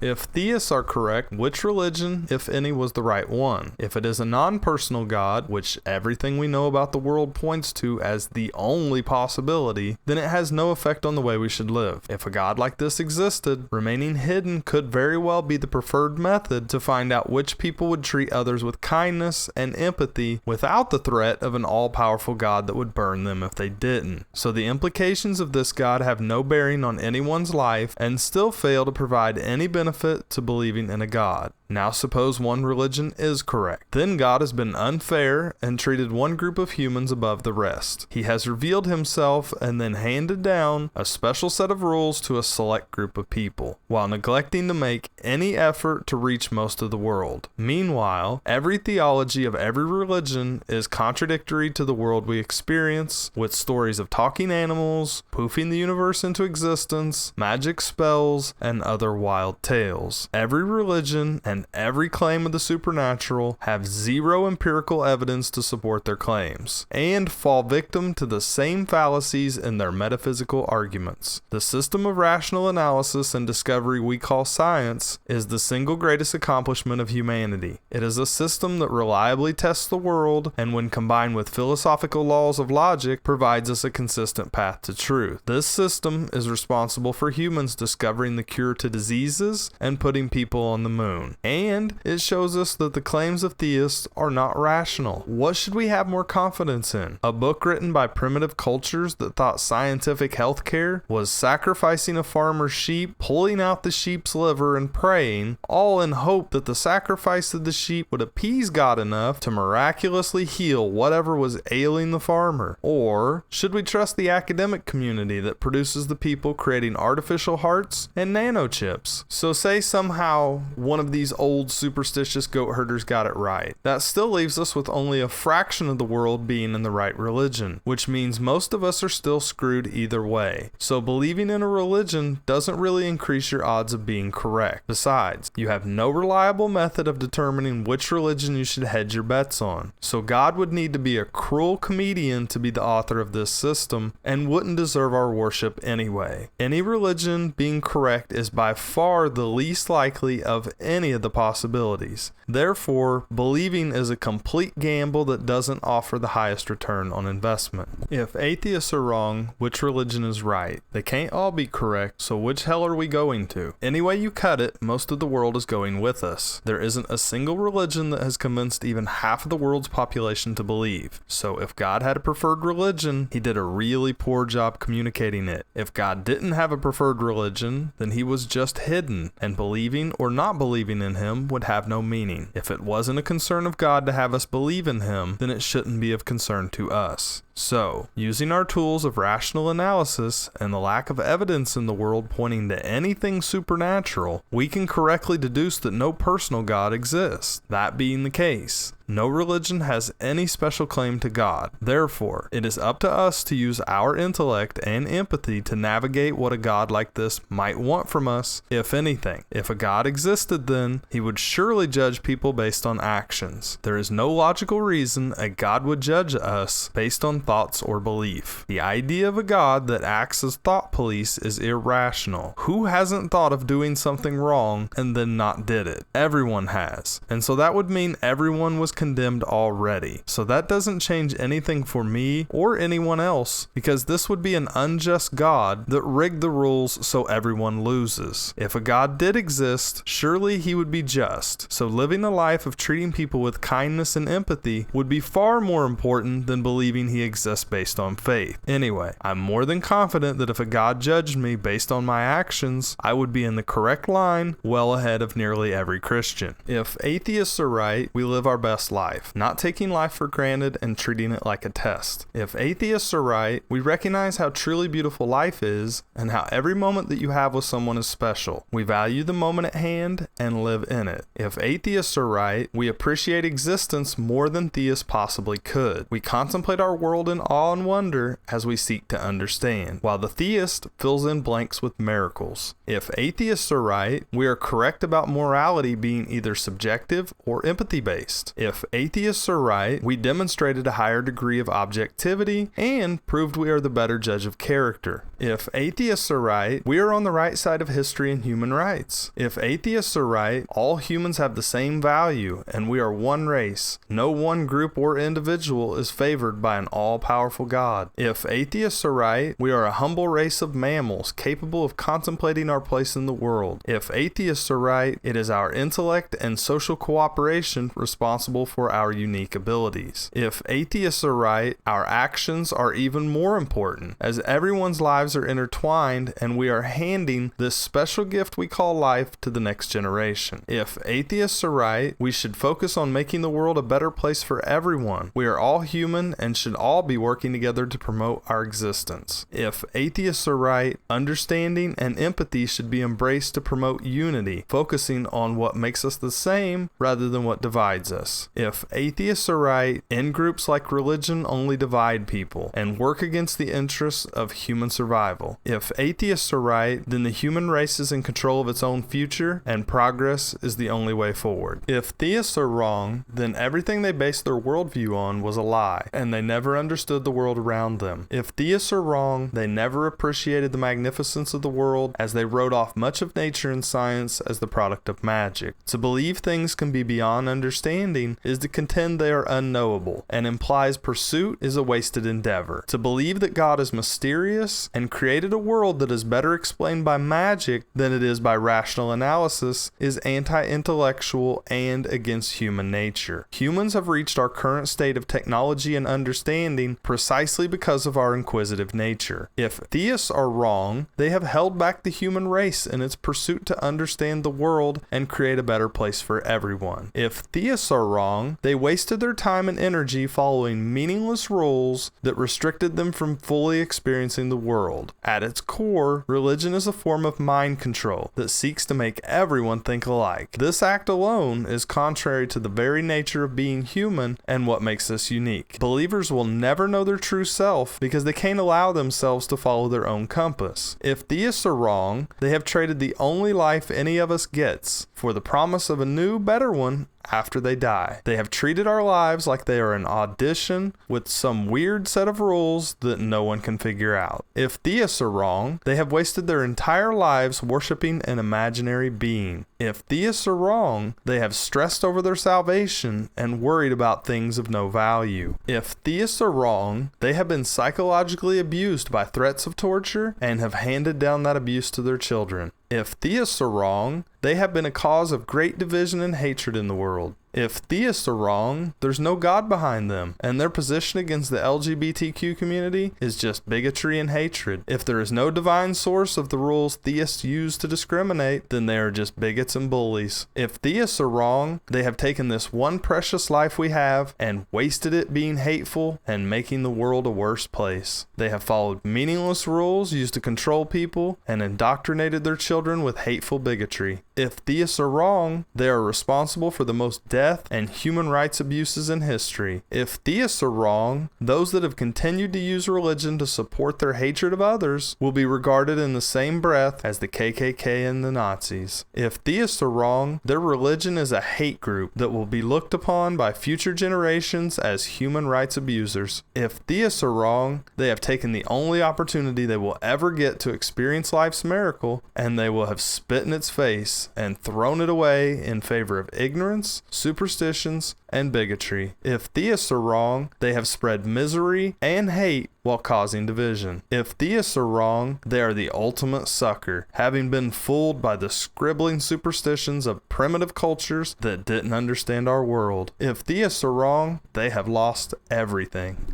If theists are correct, which religion, if any, was the right one? If it is a non-personal God, which everything we know about the world points to as the only possibility, then it has no effect on the way we should live. If a God like this existed, remaining hidden could very well be the preferred method to find out which people would treat others with kindness and empathy without the threat of an all-powerful God that would burn them if they didn't. So the implications of this God have no bearing on anyone's life and still fail to provide any benefit to believing in a God. Now suppose one religion is correct. Then God has been unfair and treated one group of humans above the rest. He has revealed himself and then handed down a special set of rules to a select group of people, while neglecting to make any effort to reach most of the world. Meanwhile, every theology of every religion is contradictory to the world we experience, with stories of talking animals, poofing the universe into existence, magic spells, and other wild tales. Every religion and every claim of the supernatural have zero empirical evidence to support their claims, and fall victim to the same fallacies in their metaphysical arguments. The system of rational analysis and discovery we call science is the single greatest accomplishment of humanity. It is a system that reliably tests the world, and when combined with philosophical laws of logic, provides us a consistent path to truth. This system is responsible for humans discovering the cure to diseases and putting people on the moon. And it shows us that the claims of theists are not rational. What should we have more confidence in? A book written by primitive cultures that thought scientific healthcare was sacrificing a farmer's sheep, pulling out the sheep's liver, and praying, all in hope that the sacrifice of the sheep would appease God enough to miraculously heal whatever was ailing the farmer? Or should we trust the academic community that produces the people creating artificial hearts and nanochips? So say somehow one of these old superstitious goat herders got it right. That still leaves us with only a fraction of the world being in the right religion, which means most of us are still screwed either way. So believing in a religion doesn't really increase your odds of being correct. Besides, you have no reliable method of determining which religion you should hedge your bets on. So God would need to be a cruel comedian to be the author of this system, and wouldn't deserve our worship anyway. Any religion being correct is by far the least likely of any of the possibilities. Therefore, believing is a complete gamble that doesn't offer the highest return on investment. If atheists are wrong, which religion is right? They can't all be correct, so which hell are we going to? Any way you cut it, most of the world is going with us. There isn't a single religion that has convinced even half of the world's population to believe. So if God had a preferred religion, he did a really poor job communicating it. If God didn't have a preferred religion, then he was just hidden, and believing or not believing in him would have no meaning. If it wasn't a concern of God to have us believe in him, then it shouldn't be of concern to us. So, using our tools of rational analysis and the lack of evidence in the world pointing to anything supernatural, we can correctly deduce that no personal God exists. That being the case, no religion has any special claim to God. Therefore, it is up to us to use our intellect and empathy to navigate what a God like this might want from us, if anything. If a God existed then, he would surely judge people based on actions. There is no logical reason a God would judge us based on thoughts or belief. The idea of a God that acts as thought police is irrational. Who hasn't thought of doing something wrong and then not did it? Everyone has. And so that would mean everyone was condemned already. So that doesn't change anything for me or anyone else, because this would be an unjust God that rigged the rules so everyone loses. If a God did exist, surely he would be just. So living a life of treating people with kindness and empathy would be far more important than believing he exists based on faith. Anyway, I'm more than confident that if a God judged me based on my actions, I would be in the correct line, well ahead of nearly every Christian. If atheists are right, we live our best life, not taking life for granted and treating it like a test. If atheists are right, we recognize how truly beautiful life is and how every moment that you have with someone is special. We value the moment at hand and live in it. If atheists are right, we appreciate existence more than theists possibly could. We contemplate our world in awe and wonder as we seek to understand, while the theist fills in blanks with miracles. If atheists are right, we are correct about morality being either subjective or empathy-based. If atheists are right, we demonstrated a higher degree of objectivity and proved we are the better judge of character. If atheists are right, we are on the right side of history and human rights. If atheists are right, all humans have the same value and we are one race. No one group or individual is favored by an all-powerful God. If atheists are right, we are a humble race of mammals capable of contemplating our place in the world. If atheists are right, it is our intellect and social cooperation responsible for our unique abilities. If atheists are right, our actions are even more important, as everyone's lives are intertwined and we are handing this special gift we call life to the next generation. If atheists are right, we should focus on making the world a better place for everyone. We are all human and should all be working together to promote our existence. If atheists are right, understanding and empathy should be embraced to promote unity, focusing on what makes us the same rather than what divides us. If atheists are right, in-groups like religion only divide people and work against the interests of human survival. If atheists are right, then the human race is in control of its own future and progress is the only way forward. If theists are wrong, then everything they based their worldview on was a lie, and they never understood the world around them. If theists are wrong, they never appreciated the magnificence of the world, as they wrote off much of nature and science as the product of magic. To believe things can be beyond understanding is to contend they are unknowable, and implies pursuit is a wasted endeavor. To believe that God is mysterious and created a world that is better explained by magic than it is by rational analysis is anti-intellectual and against human nature. Humans have reached our current state of technology and understanding precisely because of our inquisitive nature. If theists are wrong, they have held back the human race in its pursuit to understand the world and create a better place for everyone. If theists are wrong, they wasted their time and energy following meaningless rules that restricted them from fully experiencing the world. At its core, religion is a form of mind control that seeks to make everyone think alike. This act alone is contrary to the very nature of being human and what makes us unique. Believers will never know their true self because they can't allow themselves to follow their own compass. If theists are wrong, they have traded the only life any of us gets for the promise of a new, better one after they die. They have treated our lives like they are an audition with some weird set of rules that no one can figure out. If theists are wrong, they have wasted their entire lives worshiping an imaginary being. If theists are wrong, they have stressed over their salvation and worried about things of no value. If theists are wrong, they have been psychologically abused by threats of torture and have handed down that abuse to their children. If theists are wrong, they have been a cause of great division and hatred in the world. If theists are wrong, there's no God behind them, and their position against the LGBTQ community is just bigotry and hatred. If there is no divine source of the rules theists use to discriminate, then they are just bigots and bullies. If theists are wrong, they have taken this one precious life we have and wasted it being hateful and making the world a worse place. They have followed meaningless rules used to control people and indoctrinated their children with hateful bigotry. If theists are wrong, they are responsible for the most death and human rights abuses in history. If theists are wrong, those that have continued to use religion to support their hatred of others will be regarded in the same breath as the KKK and the Nazis. If theists are wrong, their religion is a hate group that will be looked upon by future generations as human rights abusers. If theists are wrong, they have taken the only opportunity they will ever get to experience life's miracle, and they will have spit in its face and thrown it away in favor of ignorance, superstitions, and bigotry. If theists are wrong, they have spread misery and hate while causing division. If theists are wrong, they are the ultimate sucker, having been fooled by the scribbling superstitions of primitive cultures that didn't understand our world. If theists are wrong, they have lost everything.